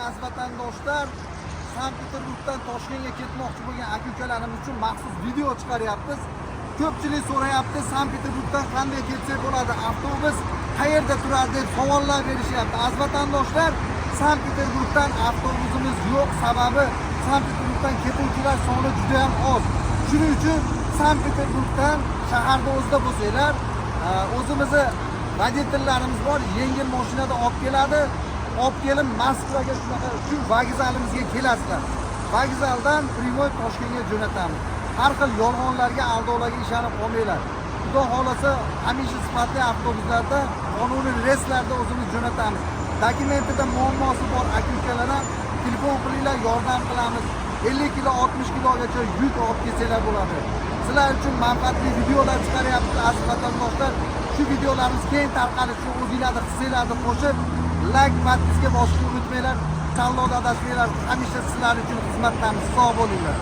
aziz vatandoshlar, Sankt-Peterburgdan Toshkentga ketmoqchi bo'lgan aka-ukalarimiz uchun maxsus video chiqaryapmiz. Ko'pchilik so'rayapti, Sankt-Peterburgdan qanday ketsak bo'ladi, avtobus qayerda turadi deb savollar berishyapti. Aziz vatandoshlar, Sankt-Peterburgdan avtobusimiz yo'q, sababi Sankt-Peterburgdan ketuvchilar soni juda ham oz. Shuning uchun Sankt-Peterburgdan shaharda o'zida bo'lsanglar, o'zimizni voditellarimiz bor, yengil mashinada olib keladi. Olib kelib Moskvaga shunaqa shu vokzalimizga kelasizlar. Vokzaldan primoy Toshkentga jo'natamiz. Har xil yolg'onlarga, aldovlarga ishonib qolmanglar. Xudo xolasa, hamisha sifatli avtobuslarda, qonuniy reyslarda o'zimiz jo'natamiz. Dokumentida muammosi bor aka-ukalarga telefon qilinglar, yordam qilamiz. 50 kilo, 60 kilogacha yuk olib kelsanglar bo'ladi. Sizlar uchun manfaatli videolar chiqaryapmiz aziz vatandoshlar. Shu videolarimiz keng tarqalishi uchun o'zingizlarni hissinglarni qo'shib, like, podpiska bosishni unutmanglar. Tanlovda adashmanglar. Hamisha sizlar uchun xizmatdamiz. Sog' bo'linglar.